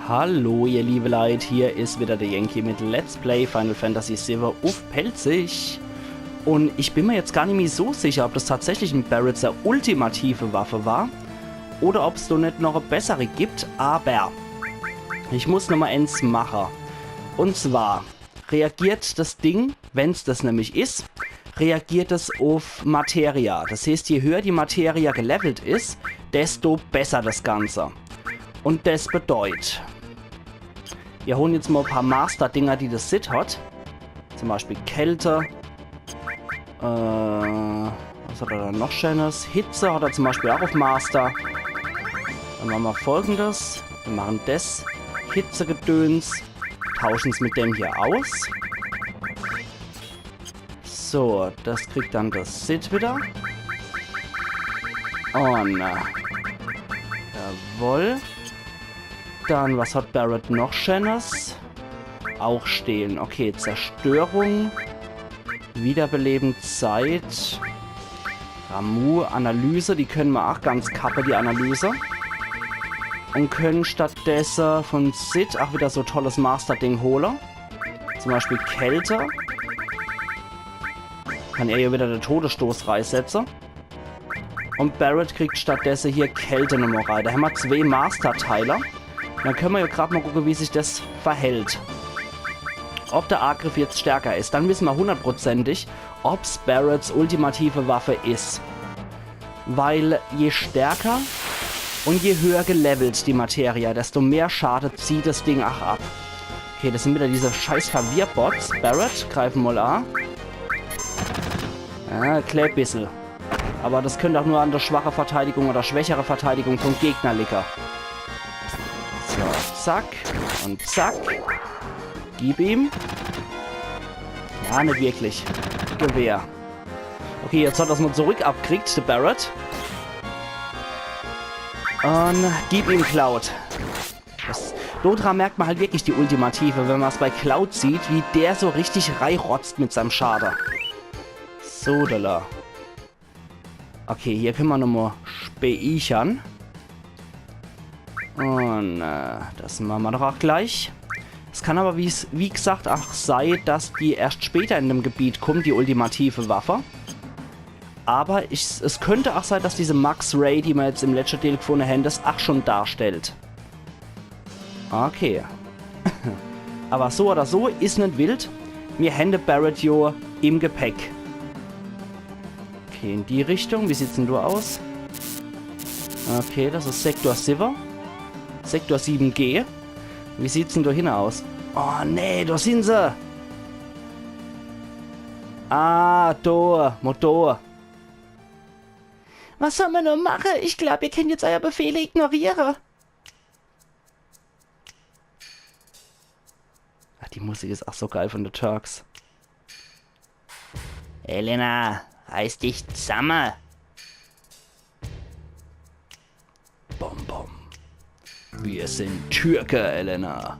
Hallo ihr liebe Leute, hier ist wieder der Yankee mit Let's Play Final Fantasy VII auf Pelzig. Und ich bin mir jetzt gar nicht mehr so sicher, ob das tatsächlich ein Barretts ultimative Waffe war oder ob es so nicht noch eine bessere gibt, aber ich muss Nummer 1 machen. Und zwar reagiert das Ding, wenn es das nämlich ist, reagiert es auf Materia. Das heißt, je höher die Materia gelevelt ist, desto besser das Ganze. Und das bedeutet, wir holen jetzt mal ein paar Master-Dinger, die das Sid hat. Zum Beispiel Kälte. Was hat er da noch Schönes? Hitze hat er zum Beispiel auch auf Master. Dann machen wir Folgendes. Wir machen das Hitzegedöns. Tauschen es mit dem hier aus. So, das kriegt dann das Sid wieder. Und jawohl. Dann, was hat Barrett noch Schönes? Auch stehlen. Okay, Zerstörung. Wiederbeleben, Zeit. Ramu, Analyse. Die können wir auch ganz kappe, die Analyse. Und können stattdessen von Sid auch wieder so tolles Master-Ding holen. Zum Beispiel Kälte. Kann er hier wieder den Todesstoß reinsetzen. Und Barrett kriegt stattdessen hier Kälte nochmal rein. Da haben wir 2 Master-Teiler. Dann können wir ja gerade mal gucken, wie sich das verhält. Ob der Angriff jetzt stärker ist. Dann wissen wir hundertprozentig, ob es Barretts ultimative Waffe ist. Weil je stärker und je höher gelevelt die Materia, desto mehr Schade zieht das Ding auch ab. Okay, das sind wieder diese scheiß Verwirrbots. Barrett, greifen mal an. Ja, klebt ein bisschen. Aber das könnte auch nur an der schwachen Verteidigung oder schwächere Verteidigung vom Gegner liegen. So, zack und zack. Gib ihm. Ja, nicht wirklich. Gewehr. Okay, jetzt hat er es mal zurück abkriegt, der Barrett. Und gib ihm Cloud. Dodra merkt man halt wirklich die Ultimative, wenn man es bei Cloud sieht, wie der so richtig reirotzt mit seinem Schade. So, da. Okay, hier können wir nochmal speichern. Und das machen wir doch auch gleich. Es kann aber, wie gesagt, auch sein, dass die erst später in dem Gebiet kommt, die ultimative Waffe. Aber es könnte auch sein, dass diese Max Ray, die wir jetzt im letzten Teil gefunden haben, das auch schon darstellt. Okay. Aber so oder so ist nicht wild. Wir haben Barrett jo im Gepäck. Okay, in die Richtung. Wie sieht's denn du aus? Okay, das ist Sektor 7. Sektor 7G. Wie sieht's denn da hin aus? Oh, nee, da sind sie. Ah, da. Motor. Was soll man nur machen? Ich glaube, ihr könnt jetzt eure Befehle ignorieren. Ach, die Musik ist auch so geil von den Turks. Elena, reiß dich zusammen. Bom, bom. Wir sind Türke, Elena.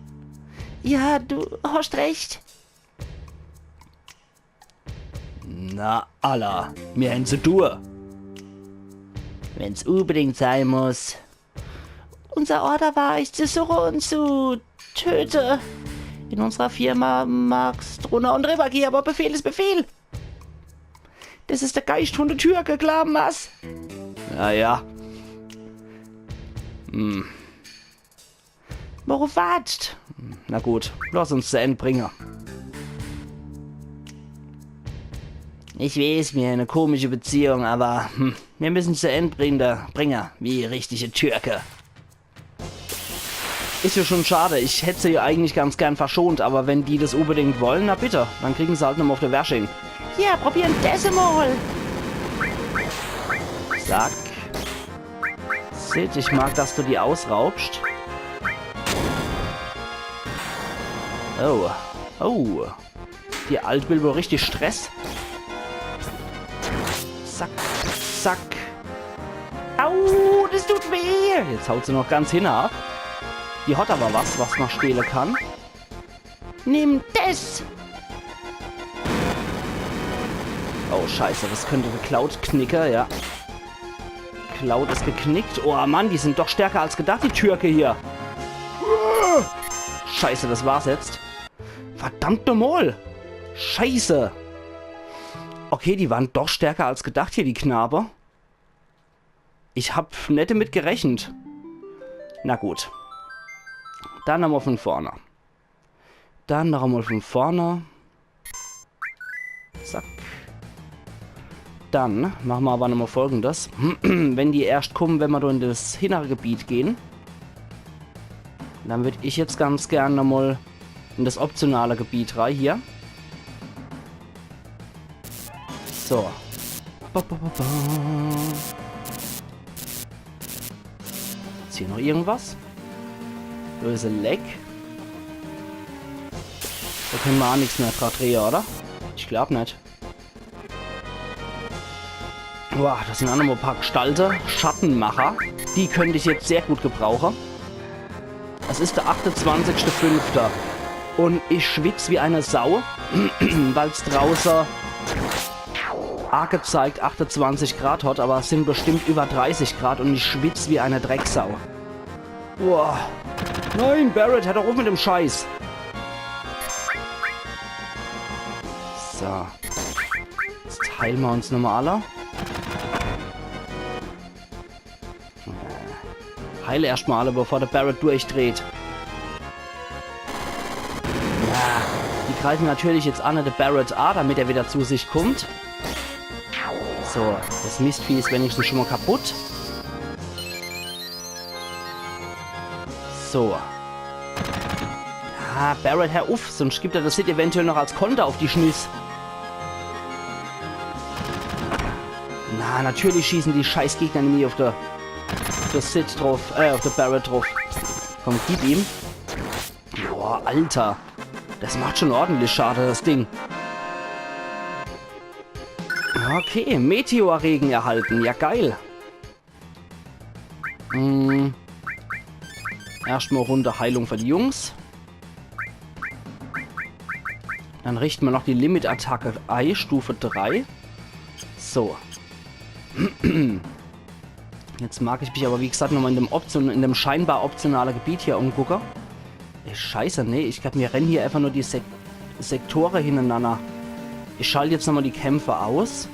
Ja, du hast recht. Na, Allah, wir haben sie durch. Wenn's unbedingt sein muss. Unser Order war, euch zu suchen und zu töten. In unserer Firma mag's drunter und drüber gehen, aber Befehl ist Befehl. Das ist der Geist von der Türke, klar, was? Ja. Worauf wartet? Na gut, lass uns zu Ende bringen. Ich weiß, wir haben eine komische Beziehung, aber wir müssen zu Ende bringen, wie richtige Türke. Ist ja schon schade, ich hätte sie ja eigentlich ganz gern verschont, aber wenn die das unbedingt wollen, na bitte, dann kriegen sie halt nochmal auf der Wäsching. Ja, probieren das mal. Zack. Sid, ich mag, dass du die ausraubst. Oh. Oh. Die Alt will wohl richtig Stress. Zack. Zack. Au, das tut weh. Jetzt haut sie noch ganz hinab. Die hat aber was man stehlen kann. Nimm das. Oh, scheiße. Das könnte eine Cloud-Knicker, ja. Cloud ist geknickt. Oh Mann, die sind doch stärker als gedacht, die Türke hier. scheiße, das war's jetzt. Verdammt nochmal. Scheiße. Okay, die waren doch stärker als gedacht hier, die Knabe. Ich hab nicht damit gerechnet. Na gut. Dann nochmal von vorne. Dann noch einmal von vorne. Zack. Dann machen wir aber nochmal Folgendes. Wenn die erst kommen, wenn wir da in das innere Gebiet gehen, dann würde ich jetzt ganz gerne nochmal in das optionale Gebiet rein hier. So. Ist hier noch irgendwas? Böse Leck. Da können wir auch nichts mehr dran drehen, oder? Ich glaube nicht. Boah, das sind auch noch mal ein paar Gestalten. Schattenmacher. Die könnte ich jetzt sehr gut gebrauchen. Es ist der 28.05. Und ich schwitze wie eine Sau, weil es draußen gezeigt 28 Grad hat, aber es sind bestimmt über 30 Grad und ich schwitze wie eine Drecksau. Boah. Nein, Barret, hör doch auf mit dem Scheiß. So. Jetzt heilen wir uns nochmal alle. Heile erstmal alle, bevor der Barret durchdreht. Ja, die greifen natürlich jetzt an, der Barret an, damit er wieder zu sich kommt. So, das Mistvieh ist wenigstens schon mal kaputt. So. Ah, Barret, hör auf, sonst gibt er das Sid eventuell noch als Konter auf die Schnüss. Na, natürlich schießen die Scheißgegner nämlich auf der Sid drauf, auf der Barret drauf. Komm, gib ihm. Boah, Alter. Das macht schon ordentlich schade, das Ding. Okay, Meteorregen erhalten. Ja, geil. Erstmal Runde Heilung für die Jungs. Dann richten wir noch die Limit-Attacke ein, Stufe 3. So. Jetzt mag ich mich aber, wie gesagt, nochmal in dem scheinbar optionalen Gebiet hier umgucken. Scheiße, nee, ich glaube, wir rennen hier einfach nur die Sektoren hintereinander. Ich schalte jetzt nochmal die Kämpfe aus.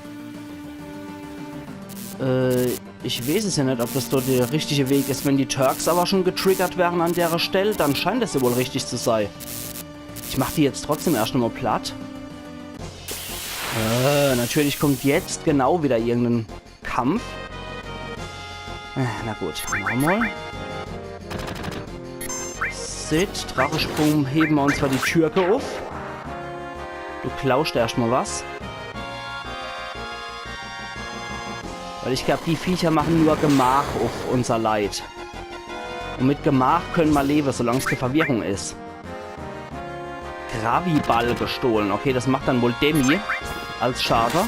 Ich weiß es ja nicht, ob das dort der richtige Weg ist. Wenn die Turks aber schon getriggert werden an der Stelle, dann scheint das ja wohl richtig zu sein. Ich mache die jetzt trotzdem erst nochmal platt. Natürlich kommt jetzt genau wieder irgendein Kampf. Na gut, nochmal. Sid, Drachensprung, heben wir uns zwar die Türke auf. Du klaust erstmal was. Weil ich glaube, die Viecher machen nur Gemach auf unser Leid. Und mit Gemach können wir leben, solange es keine Verwirrung ist. Graviball gestohlen. Okay, das macht dann wohl Demi als Schade.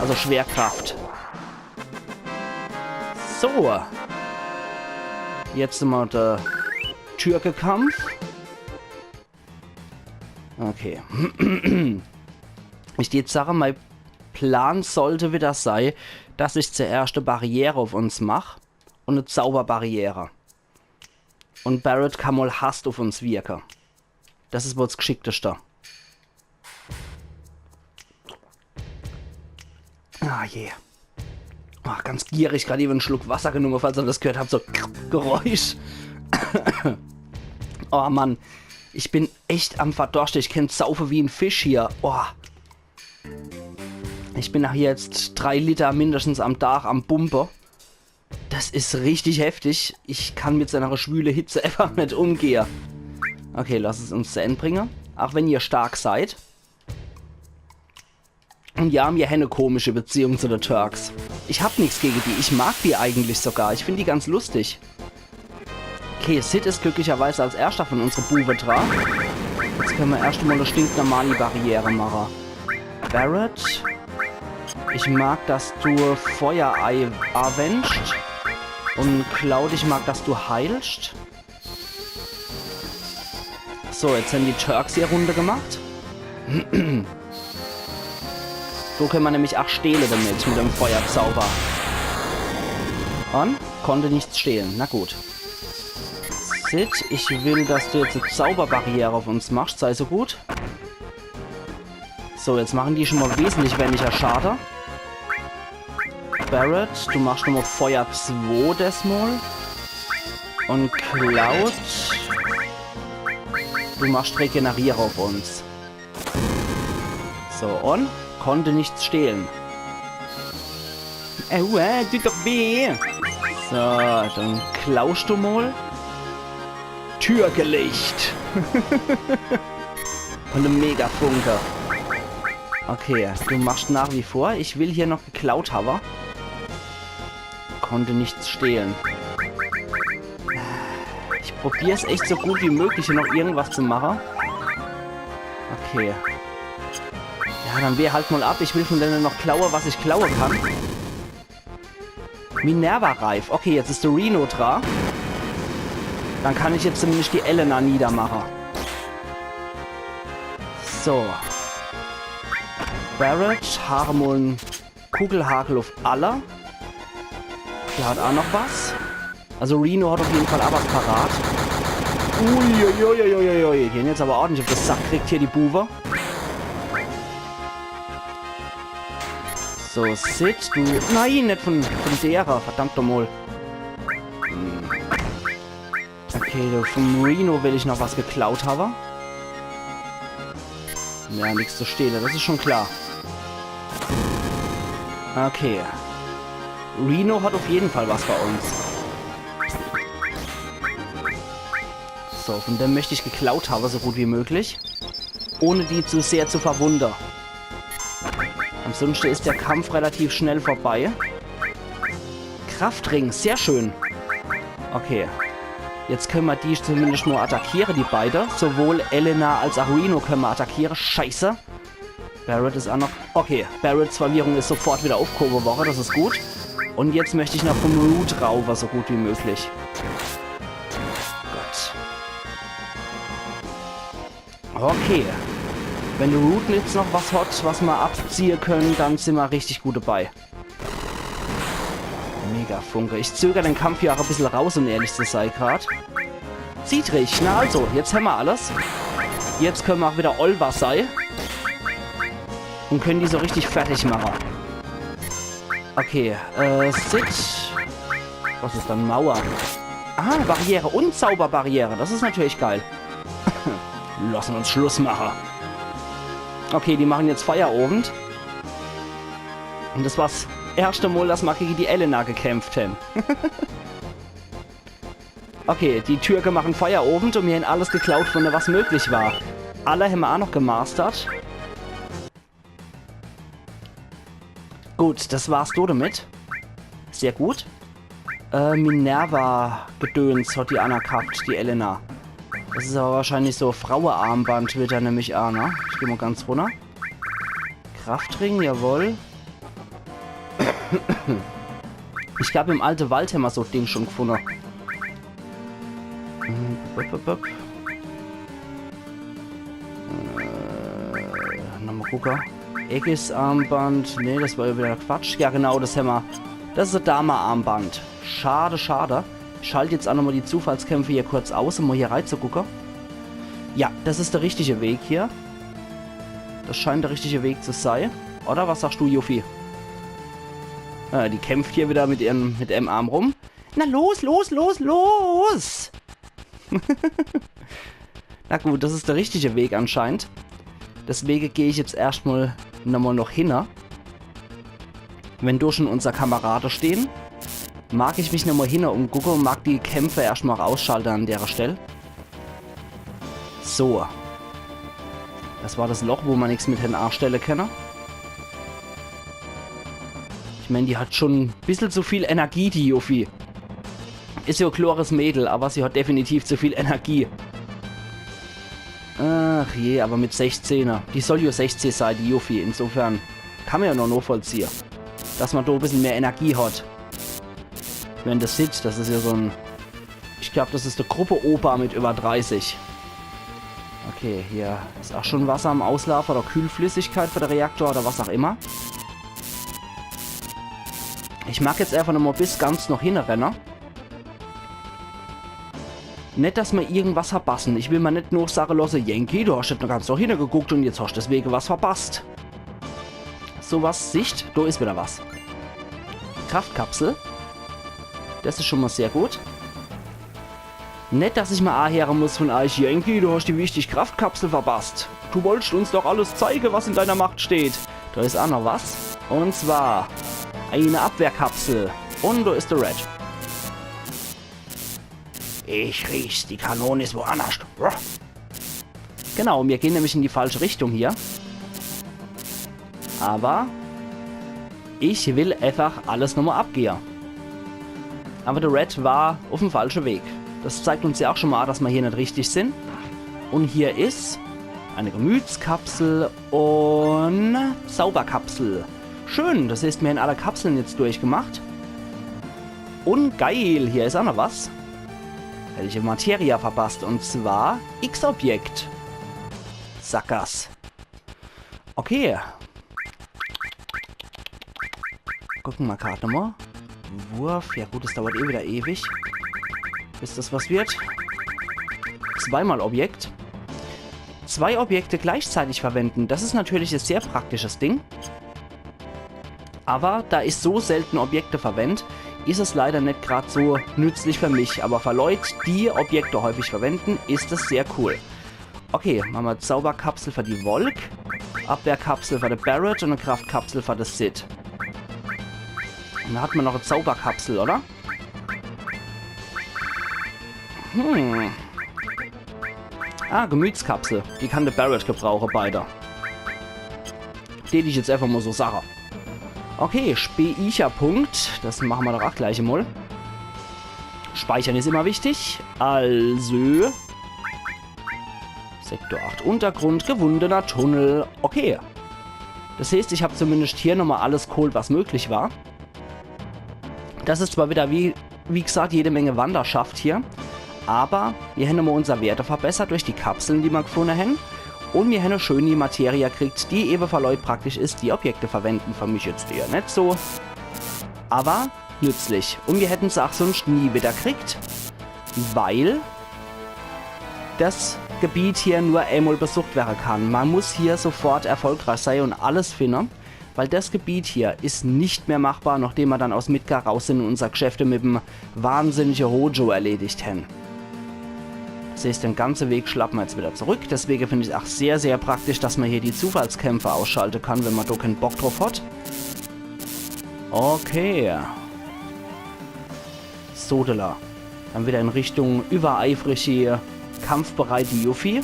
Also Schwerkraft. So. Jetzt sind wir der Türke-Kampf. Okay. Ich die jetzt sage, mein Plan sollte wieder sein, dass ich zuerst eine Barriere auf uns mache. Und eine Zauberbarriere. Und Barret kann mal Hast auf uns wirken. Das ist wohl das Geschickteste. Ah, je. Yeah. Ach, ganz gierig, gerade eben einen Schluck Wasser genommen, falls ihr das gehört habt, so Geräusch. Oh Mann, ich bin echt am Verdorsten. Ich kann saufen wie ein Fisch hier. Oh. Ich bin nachher jetzt 3 Liter mindestens am Tag am Pumpe. Das ist richtig heftig. Ich kann mit seiner schwüle Hitze einfach nicht umgehen. Okay, lass es uns zu Ende bringen. Auch wenn ihr stark seid. Und ja, wir haben eine komische Beziehung zu den Turks. Ich hab nichts gegen die. Ich mag die eigentlich sogar. Ich finde die ganz lustig. Okay, Sid ist glücklicherweise als erster von unserer Buwe dran. Jetzt können wir erst einmal eine stinknormale Barriere machen. Barret. Ich mag, dass du Feuerei avenged. Und Cloud, ich mag, dass du heilst. So, jetzt haben die Turks hier Runde gemacht. So können wir nämlich auch stehlen damit, mit dem Feuerzauber. Und? Konnte nichts stehlen. Na gut. Sid, ich will, dass du jetzt eine Zauberbarriere auf uns machst. Sei so gut. So, jetzt machen die schon mal wesentlich weniger Schade. Barret, du machst nochmal Feuer 2 Desmol. Und Cloud, du machst Regeneriere auf uns. So, und konnte nichts stehlen. Tut doch weh. So, dann klaust du mal. Türgelicht. Und eine Megafunke. Okay, du machst nach wie vor. Ich will hier noch geklaut haben. Konnte nichts stehlen. Ich probiere es echt so gut wie möglich, hier noch irgendwas zu machen. Okay. Ja, dann wehr halt mal ab. Ich will von denen noch klauen, was ich klauen kann. Minerva-Reif. Okay, jetzt ist der Reno dran. Dann kann ich jetzt zumindest die Elena niedermachen. So. Barret, Harmon, Kugelhagel auf alle. Der hat auch noch was. Also Reno hat auf jeden Fall auch was parat. Uiuiuiuiui. Gehen jetzt aber ordentlich auf das Sack kriegt hier die Buwe. So, Sid, du... Nein, nicht von derer. Verdammt nochmal. Okay, vom Reno will ich noch was geklaut haben. Ja, nichts zu stehlen, das ist schon klar. Okay. Reno hat auf jeden Fall was bei uns. So, von dem möchte ich geklaut haben, so gut wie möglich. Ohne die zu sehr zu verwundern. Ansonsten ist der Kampf relativ schnell vorbei. Kraftring, sehr schön. Okay. Jetzt können wir die zumindest nur attackieren, die beide. Sowohl Elena als auch Reno können wir attackieren. Scheiße. Barret ist auch noch... Okay, Barrets Verwirrung ist sofort wieder aufgehoben worden, das ist gut. Und jetzt möchte ich noch vom Root rauber, so gut wie möglich. Gut. Okay. Wenn der Root jetzt noch was hat, was wir abziehen können, dann sind wir richtig gut dabei. Mega Funke. Ich zögere den Kampf hier auch ein bisschen raus, um ehrlich zu sein gerade. Dietrich, na also, jetzt haben wir alles. Jetzt können wir auch wieder Olva sein. Und können die so richtig fertig machen. Okay, Sid. Was ist dann? Mauer. Ah, Barriere und Zauberbarriere. Das ist natürlich geil. Lassen uns Schluss machen. Okay, die machen jetzt Feierabend. Und das war's. Erste Mal, dass wir gegen die Elena gekämpft haben. Okay, die Türke machen Feierabend und mir haben alles geklaut, von was möglich war. Alle haben wir auch noch gemastert. Gut, das war's so damit. Sehr gut. Minerva-Gedöns hat die Anna gehabt, die Elena. Das ist aber wahrscheinlich so Frauenarmband, wird er nämlich auch, ne? Ich gehe mal ganz runter. Kraftring, jawohl. Ich glaube, im alten Wald haben wir so ein Ding schon gefunden. Nochmal gucken. Aegis-Armband. Ne, das war ja wieder Quatsch. Ja, genau, das haben wir. Das ist ein Dama-Armband. Schade, schade. Ich schalte jetzt auch nochmal die Zufallskämpfe hier kurz aus, um mal hier reinzugucken. Ja, das ist der richtige Weg hier. Das scheint der richtige Weg zu sein. Oder was sagst du, Yuffie? Die kämpft hier wieder mit ihrem Arm rum. Na los, los, los, los! Na gut, das ist der richtige Weg anscheinend. Deswegen gehe ich jetzt erstmal nochmal noch hin. Wenn da schon unser Kamerade stehen, mag ich mich nochmal hin umgucken und mag die Kämpfe erstmal ausschalten an der Stelle. So. Das war das Loch, wo man nichts mit den A-Stelle kenne. Ich meine, die hat schon ein bisschen zu viel Energie, die Yuffie. Ist ja ein klares Mädel, aber sie hat definitiv zu viel Energie. Ach je, aber mit 16er. Die soll ja 16 sein, die Yuffie. Insofern kann man ja noch nachvollziehen, dass man da ein bisschen mehr Energie hat. Wenn das Sid, das ist ja so ein... Ich glaube, das ist eine Gruppe Opa mit über 30. Okay, hier ist auch schon Wasser am Auslauf oder Kühlflüssigkeit für den Reaktor oder was auch immer. Ich mag jetzt einfach nochmal bis ganz noch hinrennen. Nicht, dass wir irgendwas verpassen. Ich will mal nicht nur sagen lassen, Yankee, du hast nicht noch ganz doch hingeguckt und jetzt hast du deswegen was verpasst. Sowas, Sicht, da ist wieder was. Kraftkapsel. Das ist schon mal sehr gut. Nicht, dass ich mal anhören muss von euch, Yankee, du hast die wichtige Kraftkapsel verpasst. Du wolltest uns doch alles zeigen, was in deiner Macht steht. Da ist auch noch was. Und zwar eine Abwehrkapsel. Und da ist der Red. Ich riech's, die Kanone ist woanders. Genau, wir gehen nämlich in die falsche Richtung hier. Aber ich will einfach alles nochmal abgehen. Aber der Red war auf dem falschen Weg. Das zeigt uns ja auch schon mal, dass wir hier nicht richtig sind. Und hier ist eine Gemütskapsel und Zauberkapsel. Schön, das heißt, wir haben alle Kapseln jetzt durchgemacht. Und geil, hier ist auch noch was. Hätte ich Materia verpasst, und zwar X-Objekt. Sackers. Okay. Gucken wir gerade nochmal. Wurf, ja gut, das dauert eh wieder ewig. Bis das was wird. Zweimal Objekt. 2 Objekte gleichzeitig verwenden, das ist natürlich ein sehr praktisches Ding. Aber da ich so selten Objekte verwende, ist es leider nicht gerade so nützlich für mich. Aber für Leute, die Objekte häufig verwenden, ist es sehr cool. Okay, machen wir Zauberkapsel für die Volk, Abwehrkapsel für den Barret und eine Kraftkapsel für den Sid. Und da hat man noch eine Zauberkapsel, oder? Ah, Gemütskapsel. Die kann der Barret gebrauchen, beide. Die ich jetzt einfach mal so sage. Okay, Speicherpunkt. Das machen wir doch auch gleich mal. Speichern ist immer wichtig. Also. Sektor 8 Untergrund, gewundener Tunnel. Okay. Das heißt, ich habe zumindest hier nochmal alles geholt, was möglich war. Das ist zwar wieder, wie gesagt, jede Menge Wanderschaft hier. Aber wir haben nochmal unsere Werte verbessert durch die Kapseln, die wir gefunden haben. Und wir haben schön die Materie gekriegt, die eben für Leute praktisch ist, die Objekte verwenden. Für mich jetzt eher nicht so. Aber nützlich. Und wir hätten es auch sonst nie wieder gekriegt. Weil das Gebiet hier nur einmal besucht werden kann. Man muss hier sofort erfolgreich sein und alles finden. Weil das Gebiet hier ist nicht mehr machbar, nachdem wir dann aus Midgar raus sind und unsere Geschäfte mit dem wahnsinnigen Hojo erledigt haben. Das heißt, den ganzen Weg schlappen wir jetzt wieder zurück. Deswegen finde ich es auch sehr, sehr praktisch, dass man hier die Zufallskämpfe ausschalten kann, wenn man da keinen Bock drauf hat. Okay. Sodela. Dann wieder in Richtung übereifrige, kampfbereite Yuffie.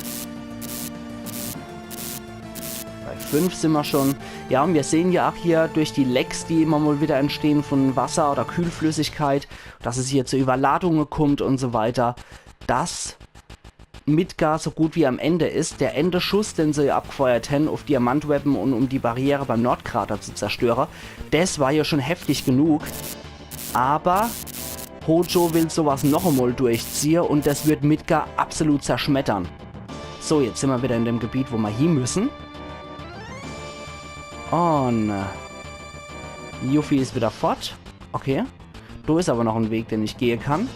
Bei 5 sind wir schon. Ja, und wir sehen ja auch hier durch die Lecks, die immer mal wieder entstehen von Wasser oder Kühlflüssigkeit, dass es hier zu Überladungen kommt und so weiter, dass Midgar so gut wie am Ende ist. Der Endeschuss, den sie abgefeuert haben auf Diamantweapon und um die Barriere beim Nordkrater zu zerstören, das war ja schon heftig genug. Aber Hojo will sowas noch einmal durchziehen und das wird Midgar absolut zerschmettern. So, jetzt sind wir wieder in dem Gebiet, wo wir hin müssen. Und Yuffie ist wieder fort. Okay. Da ist aber noch ein Weg, den ich gehen kann.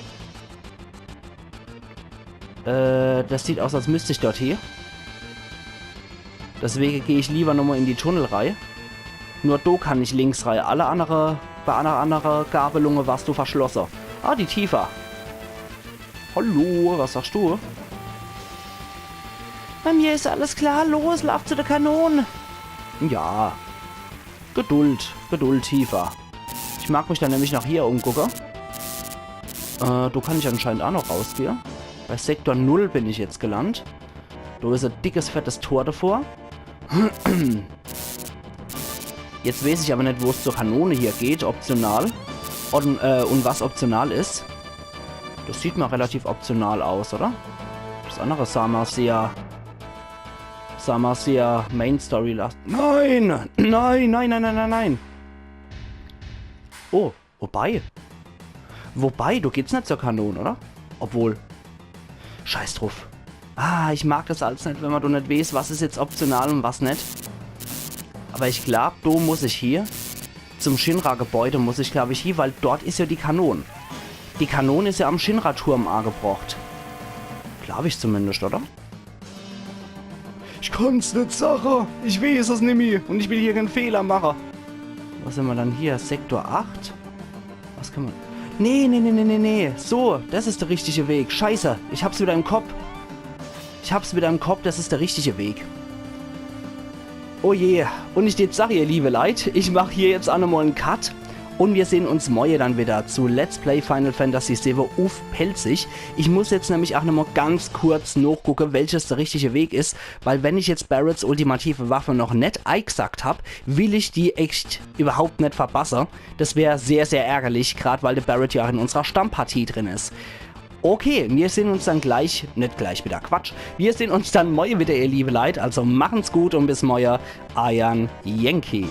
Das sieht aus, als müsste ich dort hier. Deswegen gehe ich lieber nochmal in die Tunnelreihe. Nur da kann ich links rein. Bei einer anderen Gabelungen warst du verschlossen. Ah, die Tifa. Hallo, was sagst du? Bei mir ist alles klar. Los, lauf zu der Kanone. Ja. Geduld. Geduld, Tifa. Ich mag mich dann nämlich nach hier umgucken. Da kann ich anscheinend auch noch rausgehen. Bei Sektor 0 bin ich jetzt gelandet. Da ist ein dickes, fettes Tor davor. Jetzt weiß ich aber nicht, wo es zur Kanone hier geht, optional. Und was optional ist. Das sieht mal relativ optional aus, oder? Das andere sah mal sehr Main Story last. Nein! Nein, nein, nein, nein, nein, nein! Oh, wobei. Wobei, du geht's nicht zur Kanone, oder? Obwohl. Scheiß drauf. Ah, ich mag das alles nicht, wenn man doch nicht weiß, was ist jetzt optional und was nicht. Aber ich glaube, da muss ich hier. Zum Shinra-Gebäude muss ich, glaube ich, hier, weil dort ist ja die Kanone. Die Kanone ist ja am Shinra-Turm angebracht. Darf ich zumindest, oder? Ich kann's nicht sagen. Ich weiß es nicht mehr. Und ich will hier keinen Fehler machen. Was sind wir dann hier? Sektor 8? Was kann man... Nee. So, das ist der richtige Weg. Scheiße, ich hab's wieder im Kopf. Das ist der richtige Weg. Oh je. Und ich sag ihr, liebe Leute, ich mache hier jetzt auch nochmal einen Cut. Und wir sehen uns morgen dann wieder zu Let's Play Final Fantasy VII auf Pelzig. Ich muss jetzt nämlich auch nochmal ganz kurz nachgucken, welches der richtige Weg ist. Weil wenn ich jetzt Barretts ultimative Waffe noch nicht eingesagt habe, will ich die echt überhaupt nicht verpassen. Das wäre sehr, sehr ärgerlich, gerade weil der Barrett ja auch in unserer Stammpartie drin ist. Okay, wir sehen uns dann gleich, nicht gleich wieder, Quatsch. Wir sehen uns dann morgen wieder, ihr liebe Leute. Also machen's gut und bis morgen, Ayan Yankee.